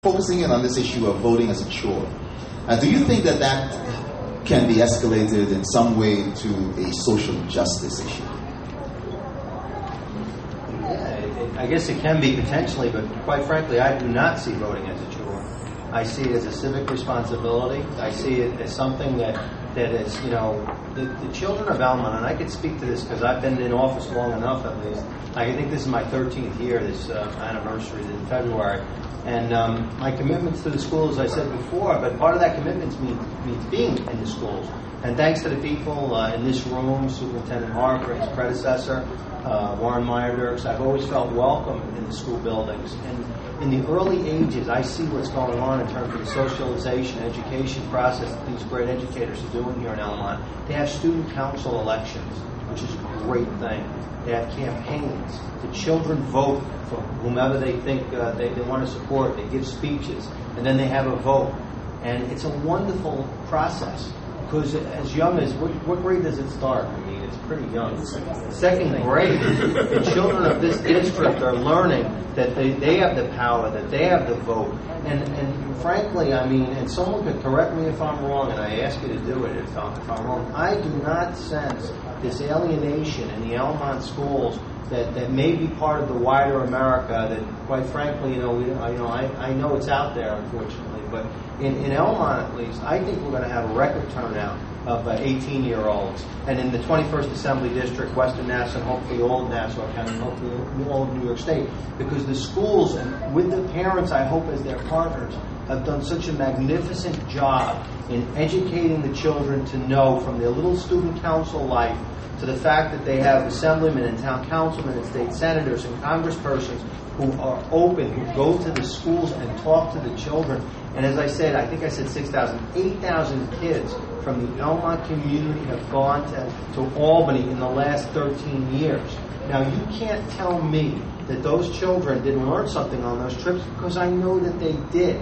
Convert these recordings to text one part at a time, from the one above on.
Focusing in on this issue of voting as a chore, do you think that that can be escalated in some way to a social justice issue? Yeah, I guess it can be potentially, but quite frankly, I do not see voting as a chore. I see it as a civic responsibility. I see it as something that is, the children of Elmont, and I could speak to this because I've been in office long enough at least. I think this is my 13th year, this anniversary in February. And my commitments to the schools, as I said before, but part of that commitment means being in the schools. And thanks to the people in this room, Superintendent Harper, his predecessor, Warren Meyer-Dirks, I've always felt welcome in the school buildings. And in the early ages, I see what's going on in terms of the socialization, education process that these great educators are doing here in Elmont. They have student council elections, which is a great thing. They have campaigns. The children vote for whomever they think they want to support. They give speeches, and then they have a vote. And it's a wonderful process because as young as, what grade does it start? I mean, it's pretty young. Second grade. The children of this district are learning that they have the power, that they have the vote. And frankly, I mean, and someone could correct me if I'm wrong, and I ask you to do it if I'm wrong. I do not sense this alienation in the Elmont schools that may be part of the wider America that, quite frankly, I know it's out there, unfortunately, but in Elmont at least, I think we're going to have a record turnout of 18-year-olds. And in the 21st Assembly District, Western Nassau, and hopefully all of Nassau County, and hopefully all of New York State, because the schools, and with the parents, I hope, as their partners, have done such a magnificent job in educating the children to know from their little student council life to the fact that they have assemblymen and town councilmen and state senators and congresspersons who are open, who go to the schools and talk to the children. And as I said, I think I said 6,000, 8,000 kids from the Elmont community have gone to Albany in the last 13 years. Now, you can't tell me that those children didn't learn something on those trips because I know that they did.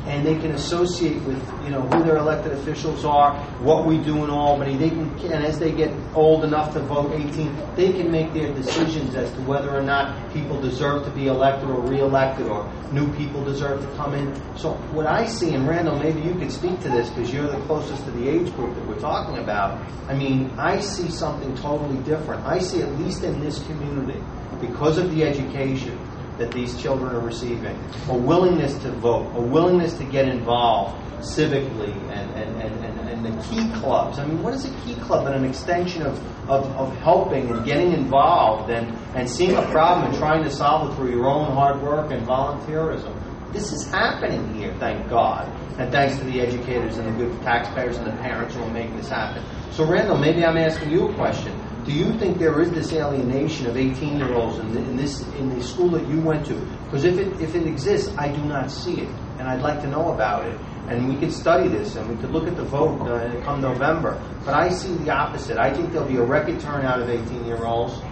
And they can associate with, who their elected officials are, what we do in Albany. And as they get old enough to vote 18, they can make their decisions as to whether or not people deserve to be elected or re-elected, or new people deserve to come in. So what I see, and Randall, maybe you could speak to this because you're the closest to the age group that we're talking about. I mean, I see something totally different. I see, at least in this community, because of the education that these children are receiving, a willingness to vote, a willingness to get involved civically, and the key clubs. I mean, what is a key club but an extension of helping and getting involved and seeing a problem and trying to solve it through your own hard work and volunteerism? This is happening here, thank God, and thanks to the educators and the good taxpayers and the parents who will make this happen. So, Randall, maybe I'm asking you a question. Do you think there is this alienation of 18-year-olds in the school that you went to? Because if it exists, I do not see it, and I'd like to know about it. And we could study this, and we could look at the vote come November. But I see the opposite. I think there'll be a record turnout of 18-year-olds,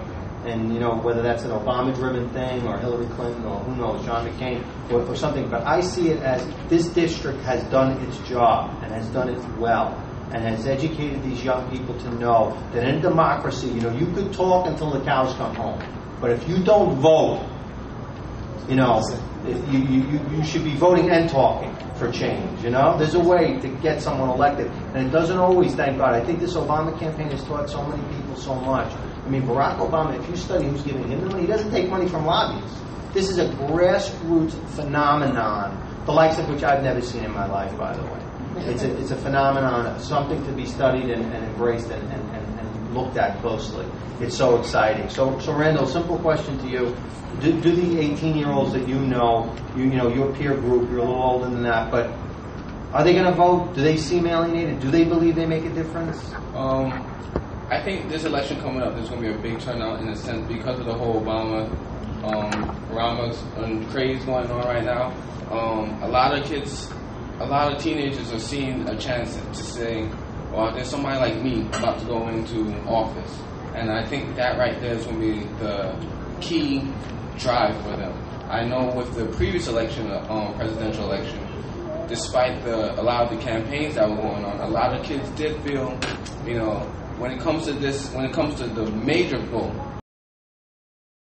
and whether that's an Obama-driven thing or Hillary Clinton or who knows, John McCain or something. But I see it as this district has done its job and has done it well, and has educated these young people to know that in democracy, you could talk until the cows come home, but if you don't vote, you should be voting and talking for change. There's a way to get someone elected, and it doesn't always. Thank God. I think this Obama campaign has taught so many people so much. I mean, Barack Obama, if you study who's giving him the money, he doesn't take money from lobbyists. This is a grassroots phenomenon, the likes of which I've never seen in my life, by the way. It's a phenomenon, something to be studied and embraced and looked at closely. It's so exciting. So Randall, simple question to you. Do the 18-year-olds that your peer group, you're a little older than that, but are they going to vote? Do they seem alienated? Do they believe they make a difference? I think this election coming up, there's going to be a big turnout in a sense because of the whole Obama craze going on right now. A lot of teenagers are seeing a chance to say, well, there's somebody like me about to go into office. And I think that right there is going to be the key drive for them. I know with the previous election, presidential election, despite a lot of the campaigns that were going on, a lot of kids did feel, when it comes to the major vote,